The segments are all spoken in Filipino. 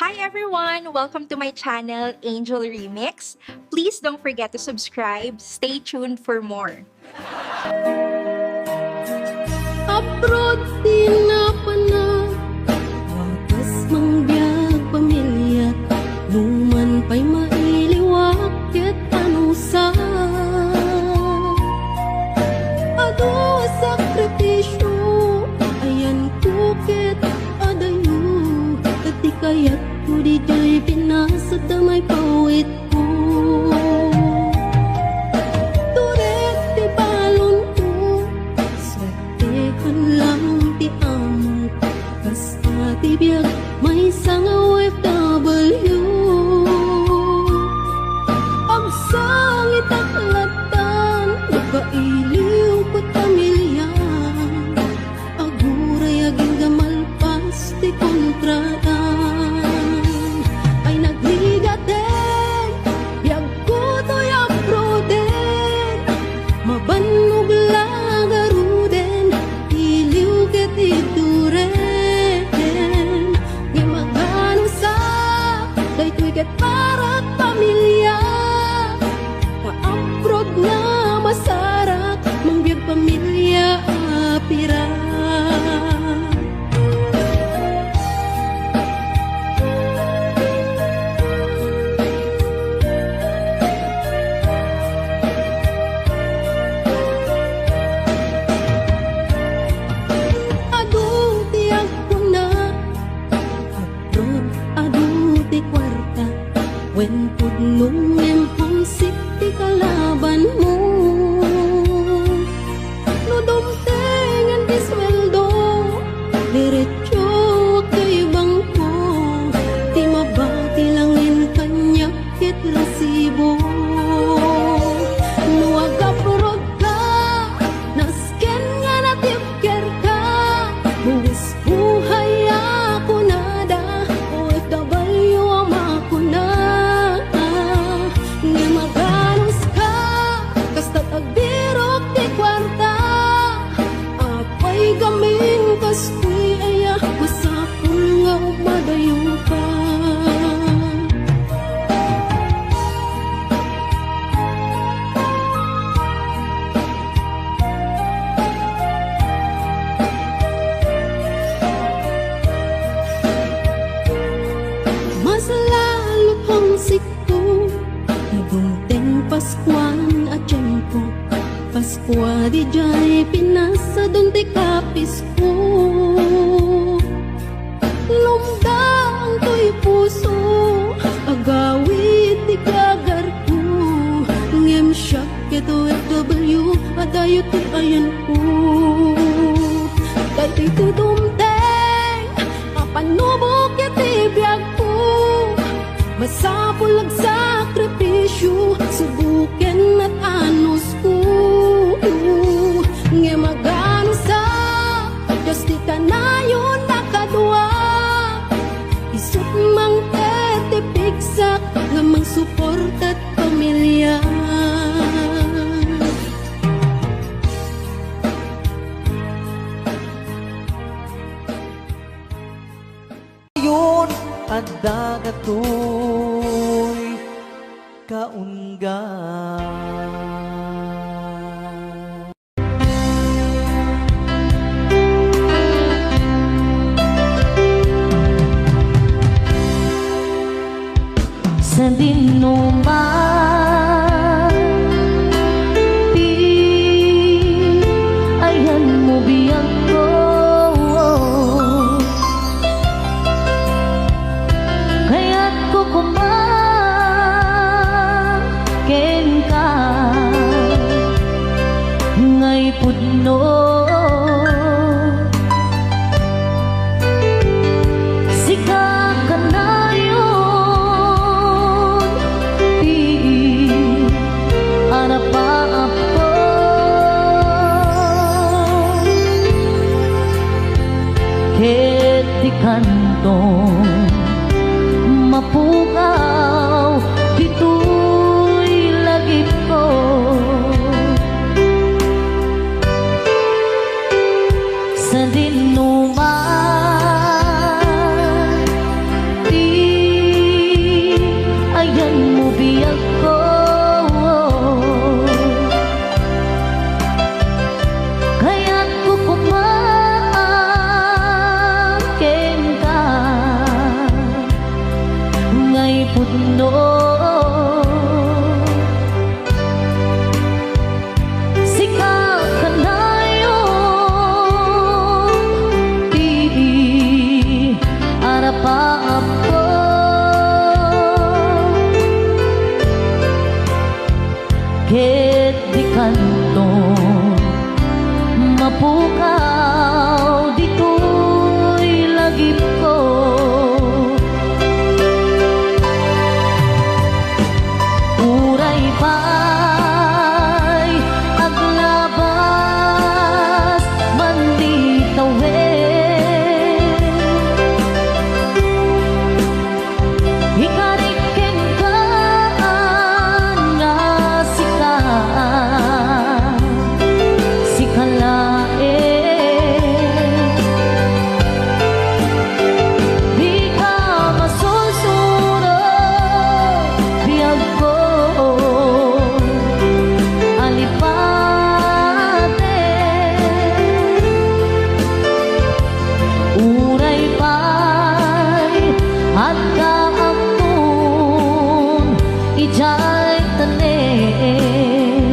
Hi everyone! Welcome to my channel, Angel Remix. Please don't forget to subscribe. Stay tuned for more. Abroad din na panag, wakas mang biyag pamilya, numan pa'y mailiwak ket anusa. Ado sakripisyo, ayan ko ket adayo, tati kayat ko di jay pinasa damay pawit ko. Turet ti balon ko, swerte lang ti amo, basta ti biyag may isang OFW. Ang sangit aklatan, nakailiw ko't pamilya, aguray aging gamalpas ti kontratan. Ay nagligaten, biyag ko to'y abroden, mabanog lagaruden, iliw ket ituren. Nga magano sa, daytoy ket para't pamilya, ka-abroad na masarak, mangbiyag pamilya apira. Adu tiyak ko na, abroad, adu ti kwarta, wen pudnong empong sikti kalaban mo. No dumtengan di sweldo, diretso kay bangko, ti mabati langin kanyak ket resibo. No agapurod ka, nasken nga natipker ka, buwis buhay ako nada, OFW ang ako na. Nga maganos ka, kasta't agbirok di kwarta, apay gaming kastoy aya, masapul nga umadayo ka. Mas lalo pang sikto, nagungteng Paskuan at tiyempo, Paskwa di jay pinasa doon ti kapis ko. Lumdang to'y puso, agawit ti kagar ko, ngem siyak ket OFW, adayo ti ayan ko. Daytoy tudumteng, apanubok ket ti biyag ko, masapul ag sakripisyo, subuken at anos ko. Nga magano sa, Diyos ti kanayon nakadwa, isut mang ti pigsak, nga mang suporta't pamilya. Yun ang dagatoy kaunggan. Sa dinuman, di ayan mo biyang ko, kaya't ko kumaken ka, ngay pudno. Sika ka na yun, di anapa ako, ket di kantong mapukaw, dito'y lagip ko. Sa dinuman, di pudno sika kanayo di arapa apo ket di kanto mapukaw dito'y lagip ko uray pa'y aglabas man di tawid ikariken ka nga sikalae di ka masusunod biyag ko alipate uray pa'y at kaakton ijay tanin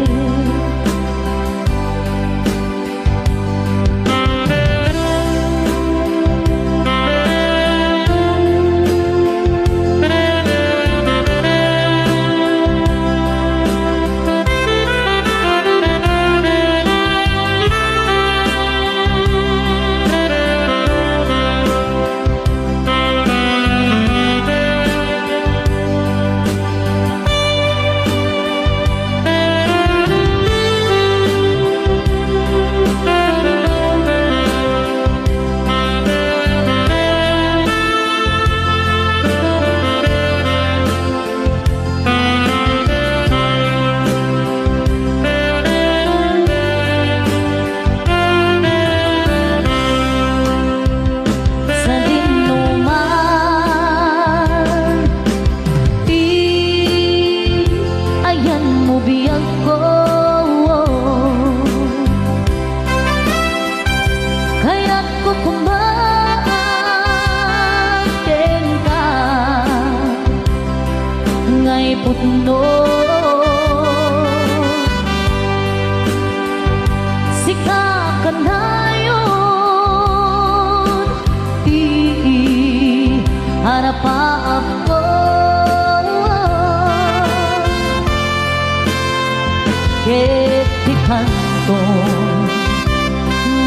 sa dinuman di ayan mo biyag ko kaya't ko kumaten ka ngay putno sika kanayon di harapa ako ket di kanto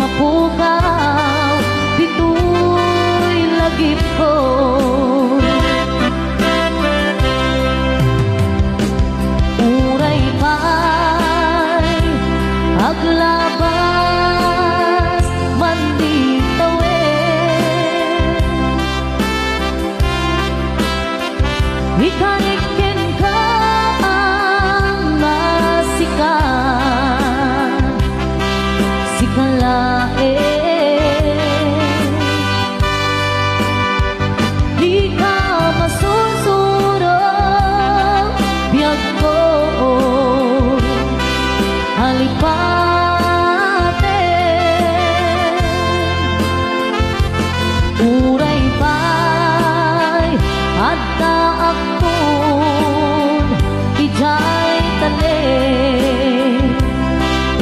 mapukaw dito'y lagip ko uray pa'y aglabas man di tawid ikariken ka nga sikalae di ka masusunod biyag ko alipate uray pa'y at kaakton ijay tanin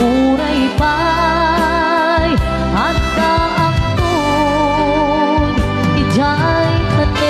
uray pa'y at kaakton ijay tanin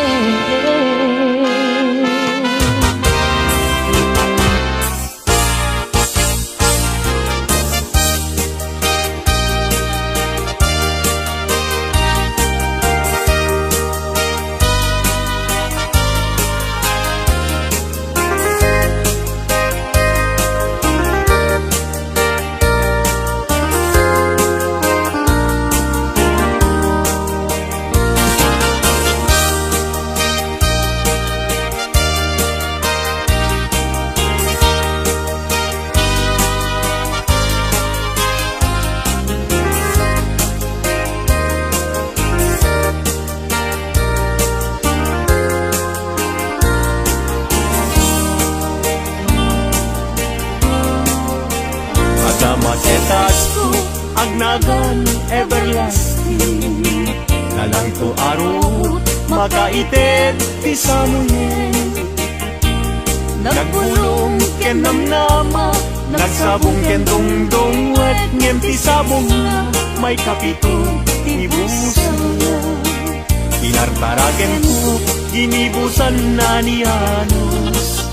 Maketas ko agnagan everlasting nalang to arot makaitet ti samuyen Nagpulong ken namnama, nagsabong ken dongdong, wet ngem ti sabong na, may kapito tinibusan. Inartaraken ko, ginibusan na ni Anos.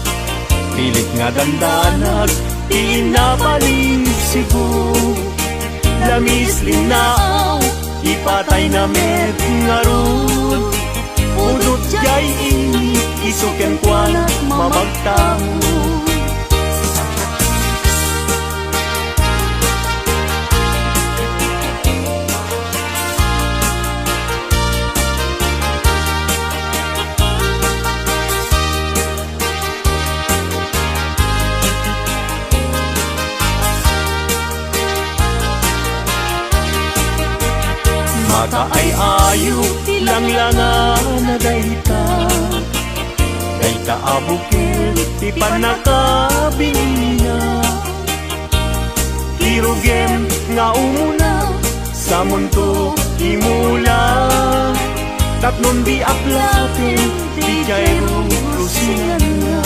Pilit nga dandanag, tinapaling sigo. Lamis linaaw, ipatay na met nga ron. Udot jay ini, isuken kwalat mamagtamo. Mata ay ayo, lang-langan na dayta. Dayta abukil, ti panakabing niya. Kirugem nga umuna, sa mundo imula. Tatnon di aplatin, di jairo rusinan na.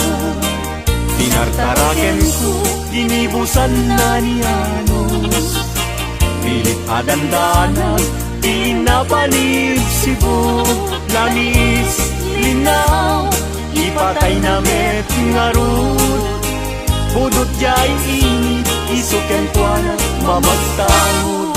Tinartaraken ko, ginibusan na ni Anos. Pilit adandanan, pinapalig sibo. Lanis, linaw, ipatay na met nga ron. Budot jay init, isuken kwalat mamagtawod.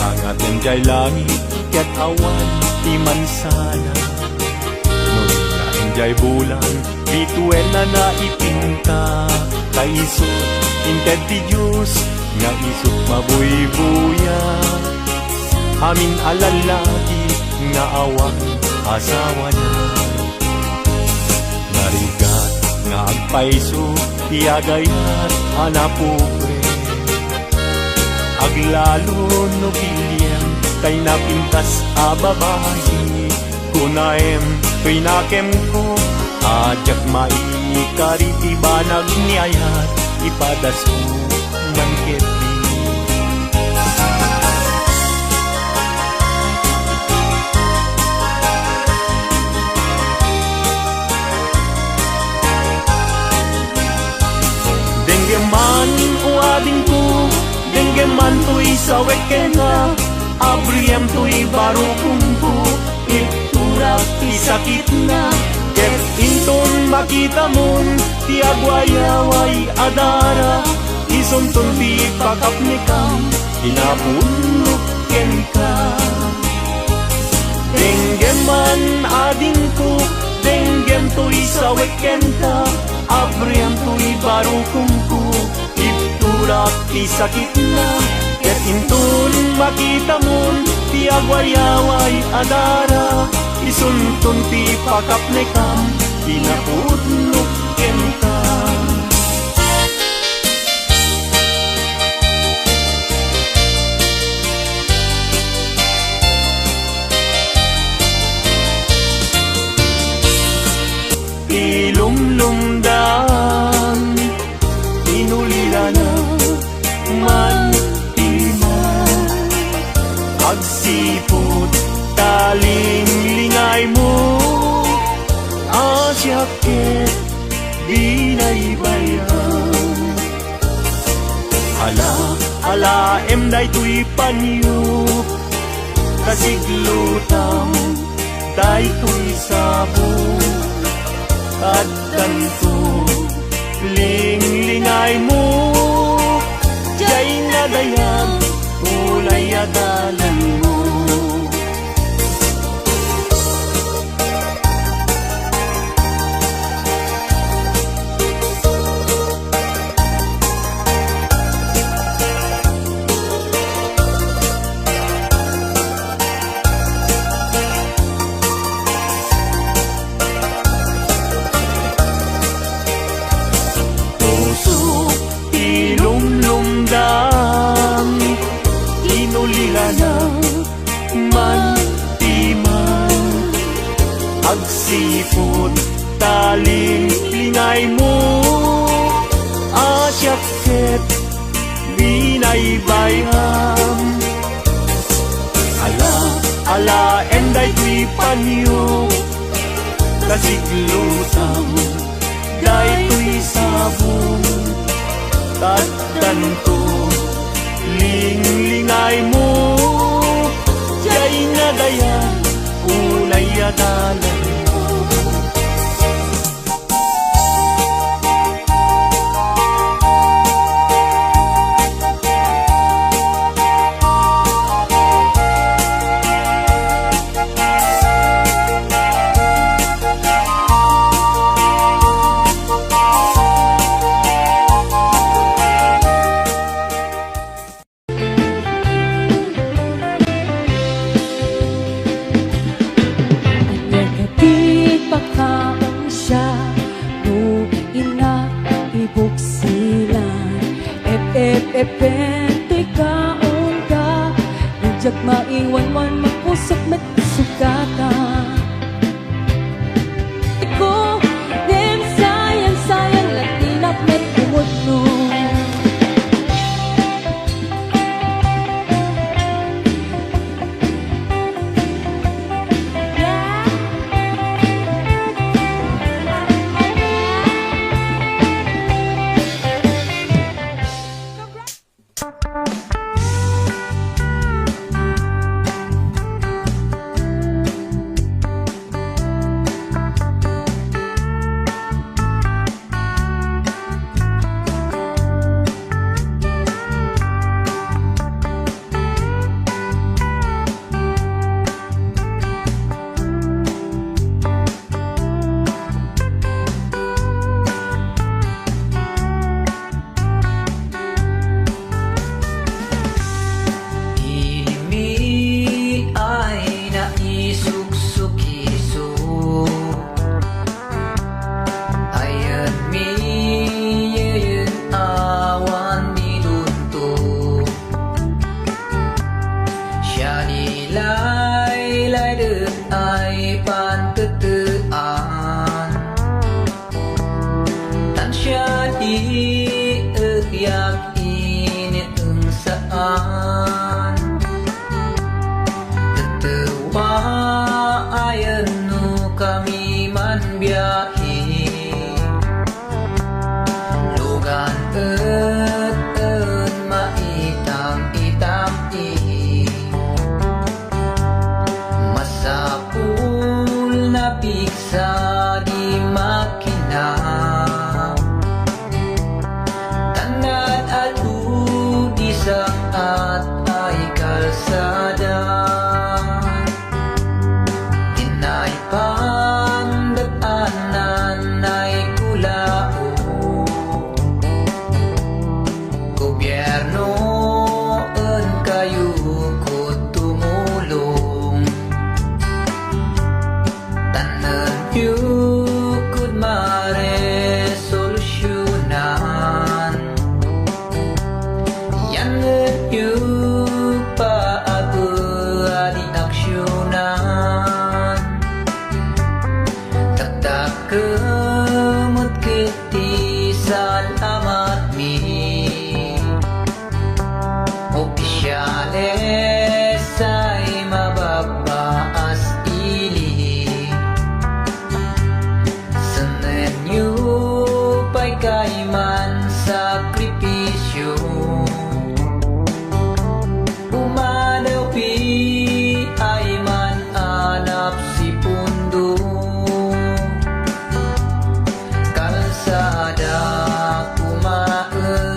Angaten jay langit, ket awan ti mansana. Nung jay bulan, bituel na naipinta. Kaisot, inted ti Diyos, nga isot mabuy-buya. Amin alalagi, nga awang asawa na. Narigat, nga agpaiso, tiagayat anapubre. Aglalo no piliem, kay napintas a babae. Kunaem, pinakem ko, ajak maikariti banag niyayat, ipadas ko mangketi. Denggeman o ading ko, denggeman to'y sawek kena. Abriyam to'y baro kumpo, iturak isakit na. Ket inton makita mon, ti agwayaway adara. Isonton ti pakap ni kam, inapunok ken ka. Denggeman ading ko, denggem to'y sawek ken ka. Abriyam to'y baro kumpo, iturak isakit na. Ket inton makita mon, ti agwayaway adara. Isunton ti pakap ni kam, inapunok ken ka. Ilumlumdan, inulira na man agsipot, taling lingay mo. Asyaket, binaybayan. Ala, emday to'y panyo. Kasiglutang, day to'y sabo. At ganto, lingay mo. Jay nadayang, ulay adalan mo. Puso, ilumlumdang, inulila na man timan. Agsipod, taling lingay mo. Asyaket, et binay bayam. Ala enday tuy panyo kasiglutam day tuy sabong tatan ko linglingay mo jay nga dayan unay adalan. Nagkatid pagkaon siya no inaibuksilan To'y kaon ka Nandiyak maiwan-wan Magpusok met sugatan Iko Dem sayang-sayang Latinap met umod no Kami man biyahe Lugan maitang-itang Masapul na piksa di makina Tanad alu di saat ay kalsada Tinay pandaanan ay kulao Gobyerno en kayo ko tumulong Tanan yu kud maresolusyonan Yan yu paabu adi aksyonan Takdak kemut kiti salamat mi Opisyales ay mababaas ili Senen yu pa'y kaiman sakripisyo Umadaw pi ay man anap si pundo Kalsada kumaan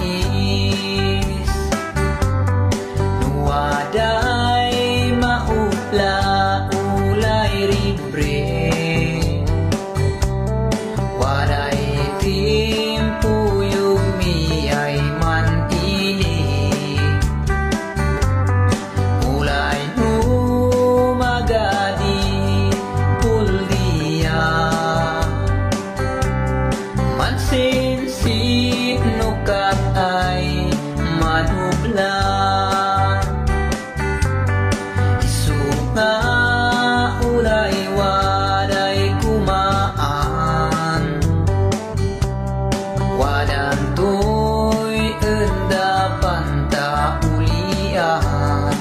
is nuwaday maupla ulay libre waday timpuyog mi ay man ini ulay numagadi puldiya mansin sino kat ay manubla isu nga ulay waday kumaan wadan to'y endapan ta ulian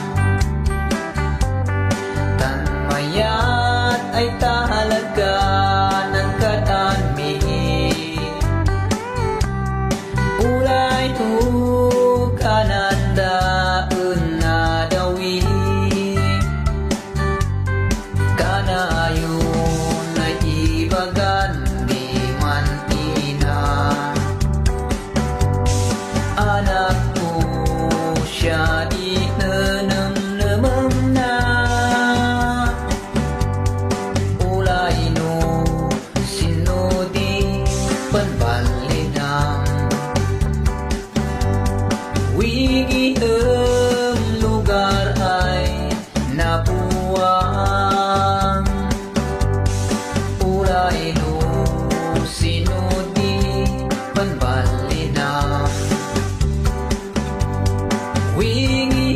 tan mayat ay talaga ng katanmi ulay tu kananda na dawi kanayon na ibagan di man ina anak ko siya di nanamnamam na ulay no sinudi panbalinam wigi lugar ay nabuwang ulay no sinudi panbalinam wigi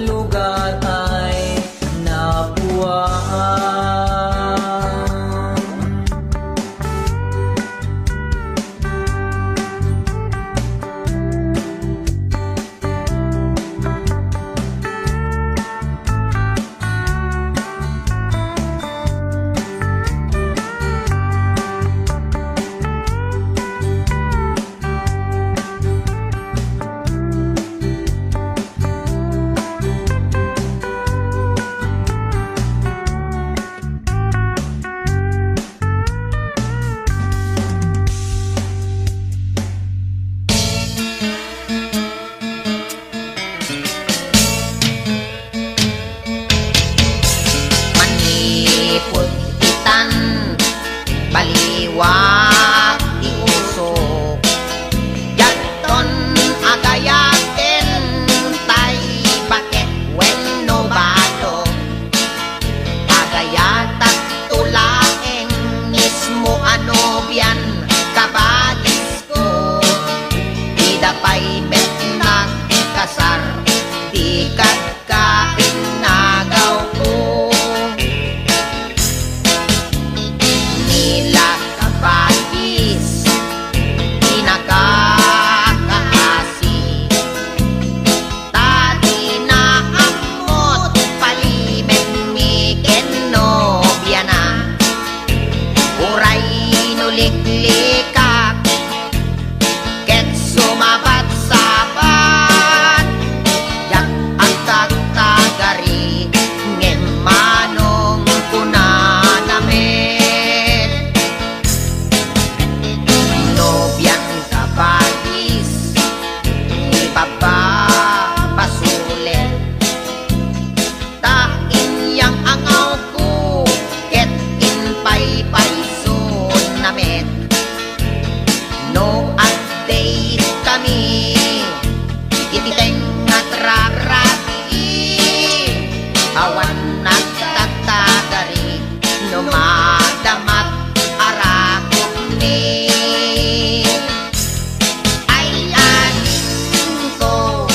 lugar ay nabuwang manipod itan baliwag iusok yaton agayaten tay bakit wenno balo agayatak tulaeng mismo ano biyan kabagis ko idapay bet nagkasar di kagkain nagaw ko nila kabagis pinagkakaasi tadi na amot palibet mi kenobya na uray nuliklikak ket sumabat sabat yak agkag tagari ngem manong kunanamet nobyan kabagis ipapapasulit tain yang angaw ko ket inpaypay namet no update kami ititeng at rarati awan nagtatagari no madamat arakot ni ay anin ko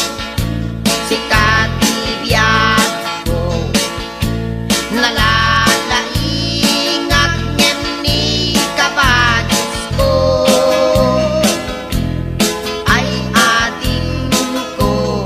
si katibiyat ko nalalaingat ngem ni kabagis ko ay ading ko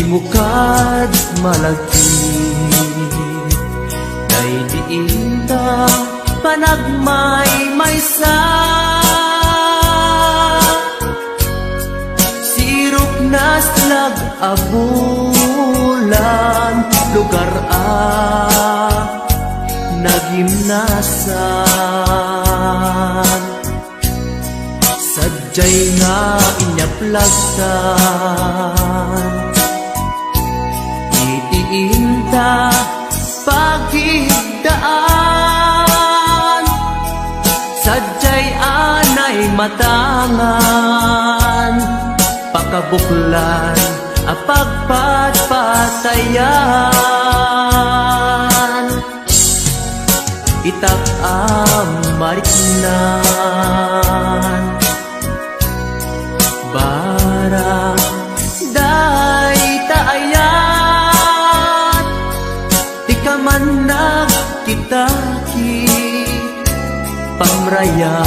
mukad malagi Day diinta panagmay maysa Sirok naslag abulan lugar nagimnasan Sadyay nga inyaplagtan Itiinta pagigdaan Sadyay anay matangan Pakabuklan apagpatpatayan Itak mariknan Bara day taayan Di ka man nagkitaki Pamraya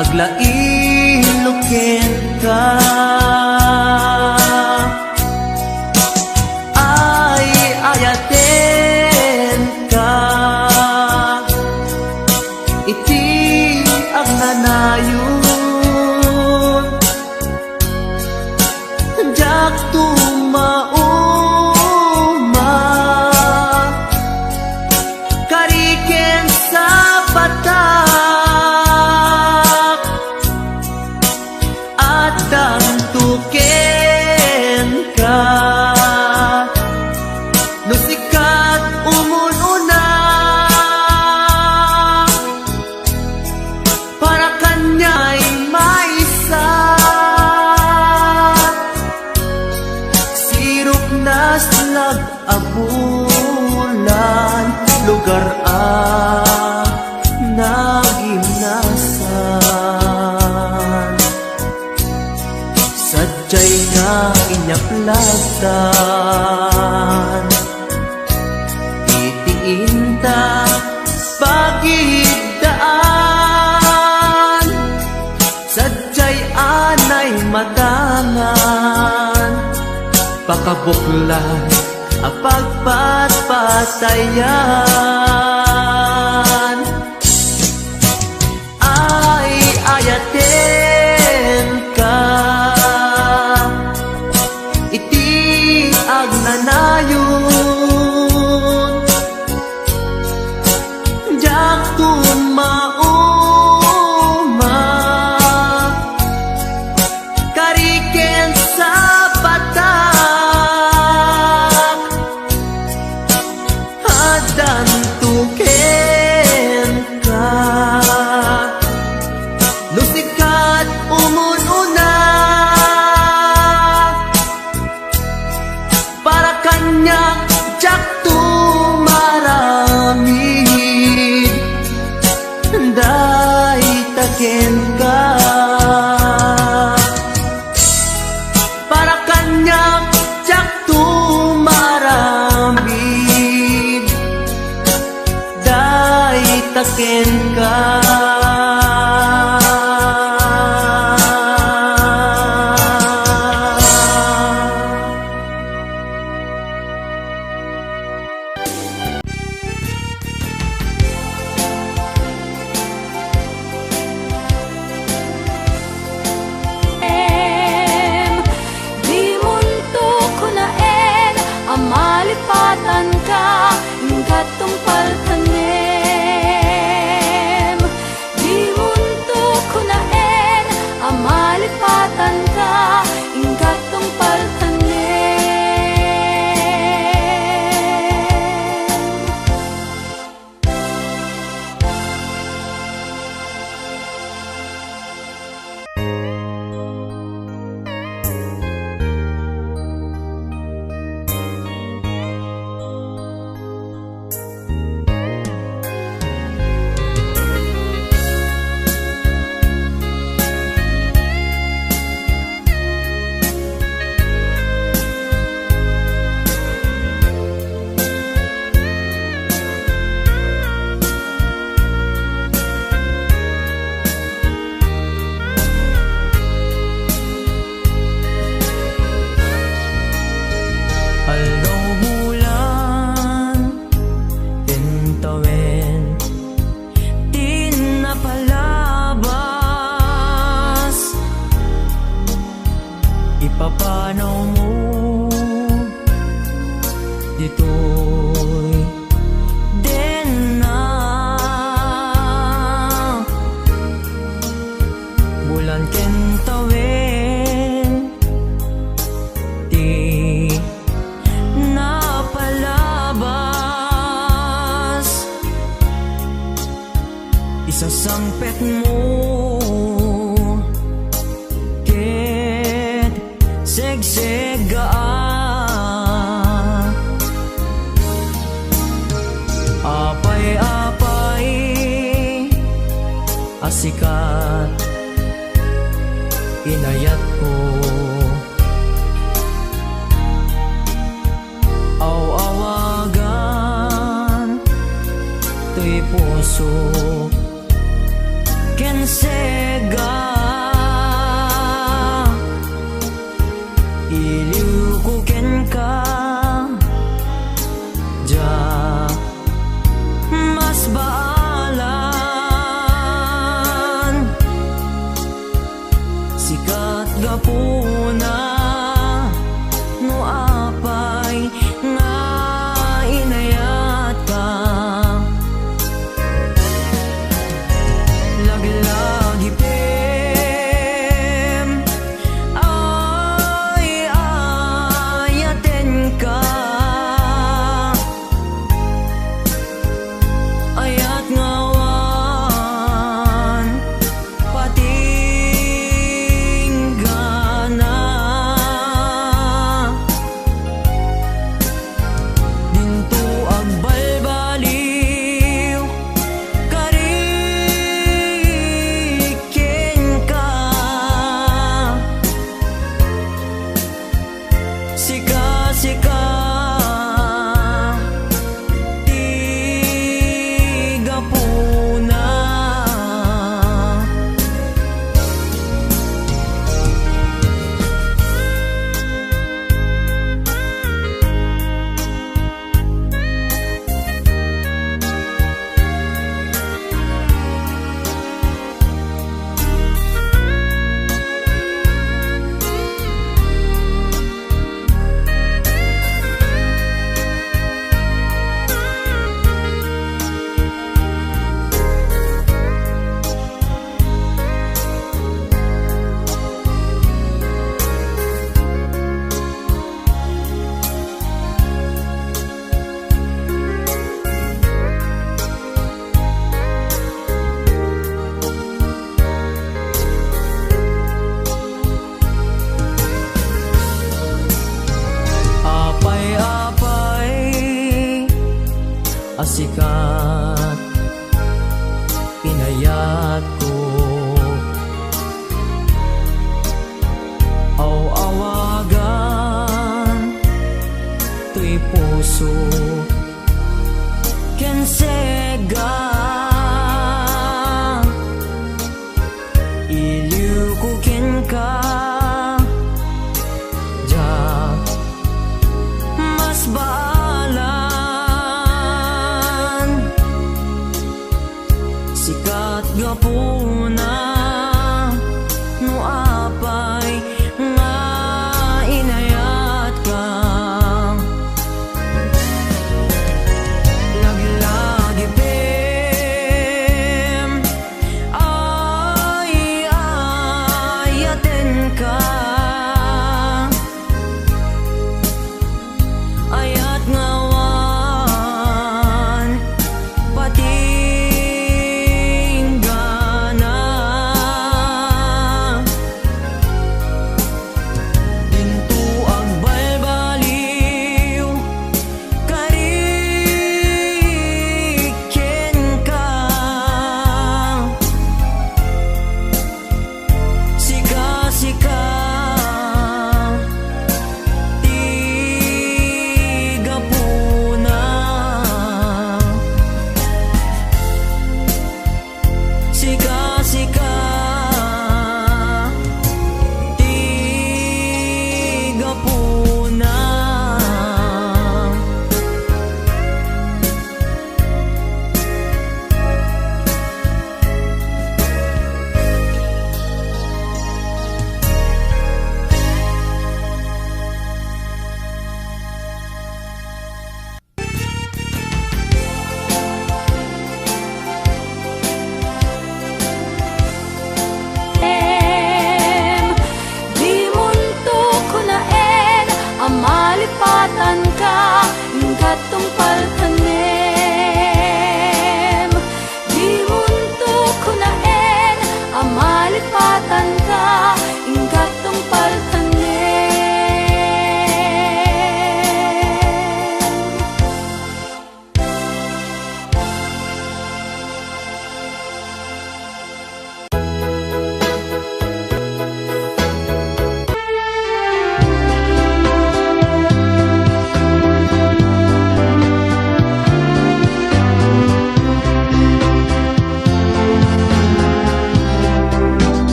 aglailukin ka Ay ayaten ka Iti ang nanayon Jak tumauma Kariken sa batak At dantuken ka Nusikat umununa Para kanya'y maisa Sirok naslag abulan Lugar nagimnasan Sadyay nga inyaplagtan Itiinta pagigdaan Sadyay anay matangan Pakabuklan apagpatpatayan Ay ayaten ka Iti agnanayon Jak tumauma Kariken sa batak Adan tuken ka Nusikat umununa Para kanya jak tumaramid Day taken ka Para kanya jak tumaramid Day taken ka Ilan ken tawen Di napalabas Isasangpet mo Ket segsegaan Apay-apay asikat inayat ko Aw-awagan to'y puso ken sega iliw ko ken ka ja mas baalan sikat gapuna no apay nga inayat ka laglagi pem ay ayaten ka ayat ngawan patinggana dinto ang balbaliw kariken ka sika-sika tigapuna apay-apay asikat inayat ko aw-awagan to'y puso ken sega iliw ko ken ka ja mas baalan sikat gapuna no apay nga inayat ka laglagi pem ay ayaten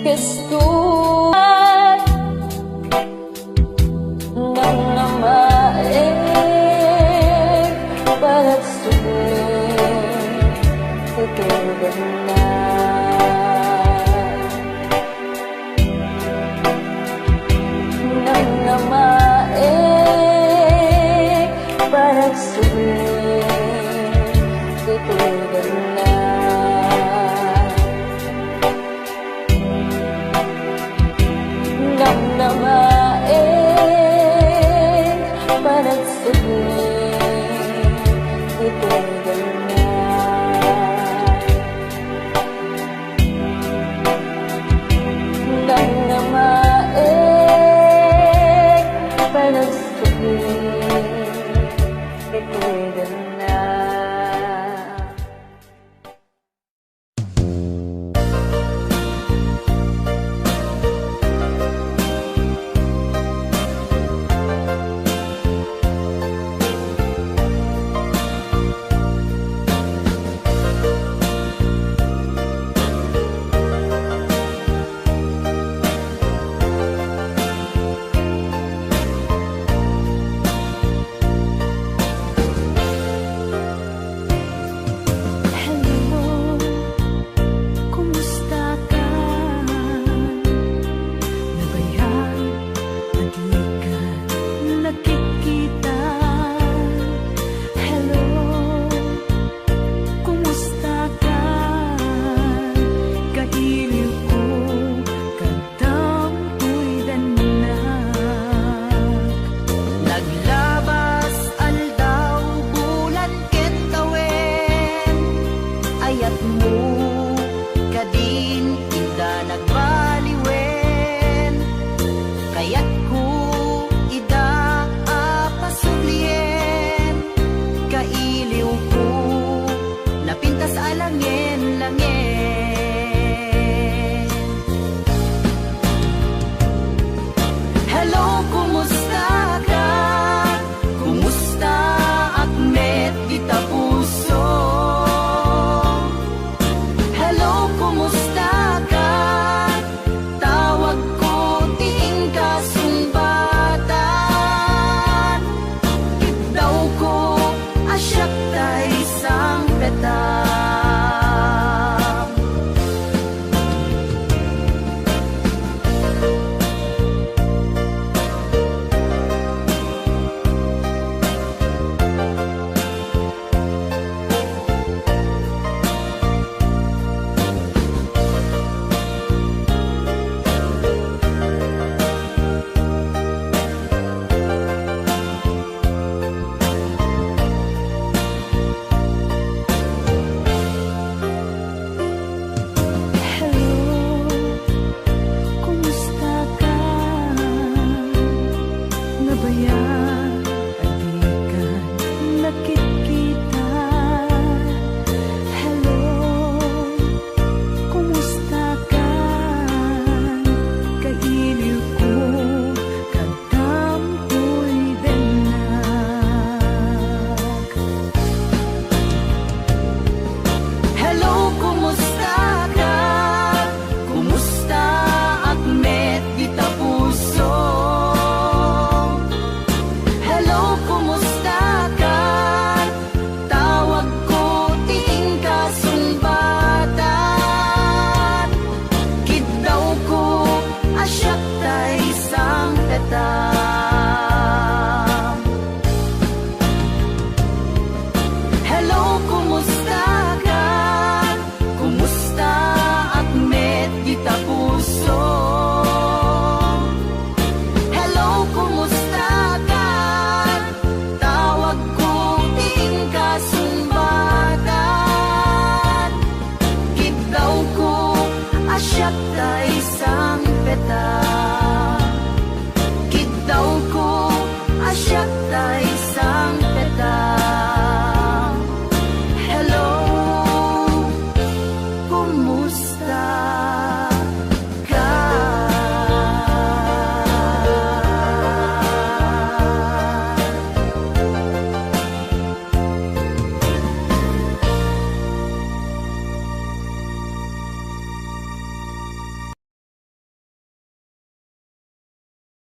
Gusto nang namaig Balat sulit Tutugan na Nang namaig Balat sulit Tutugan na Nang namaig Balat sulit Tutugan na Nang namaig Balat sulit Tutugan na Hello, kumusta ka? Nabayan at di ka nakikita. Hello, kumusta ka? Kailiw ko, kadampoy danak. Naglabas aldaw bulan ket tawen ayat mo kadin ida nagbaliwen kayat ko ida apasublien kailiw ko napintas alangin-langin. Hello, kumusta ka? Kumusta akmet kita puso? Hello, kumusta ka? Tawag ko ting kasumbatan. Daw ko asyak tay sang petang. Hello, kumusta ka? Nabayan at di ka nakikita. Hello, kumusta ka? Kailiw ko, kadampoy danak. Hello, kumusta ka? Kumusta akmet kita puso? Hello, kumusta ka? Tawag ko ting kasumbatan. Kidaw ko asyak tay sang petang. Hello, kumusta ka? Kumusta akmet kita puso? Hello, kumusta ka? Tawag ko ting kasumbatan. Kidaw ko asyak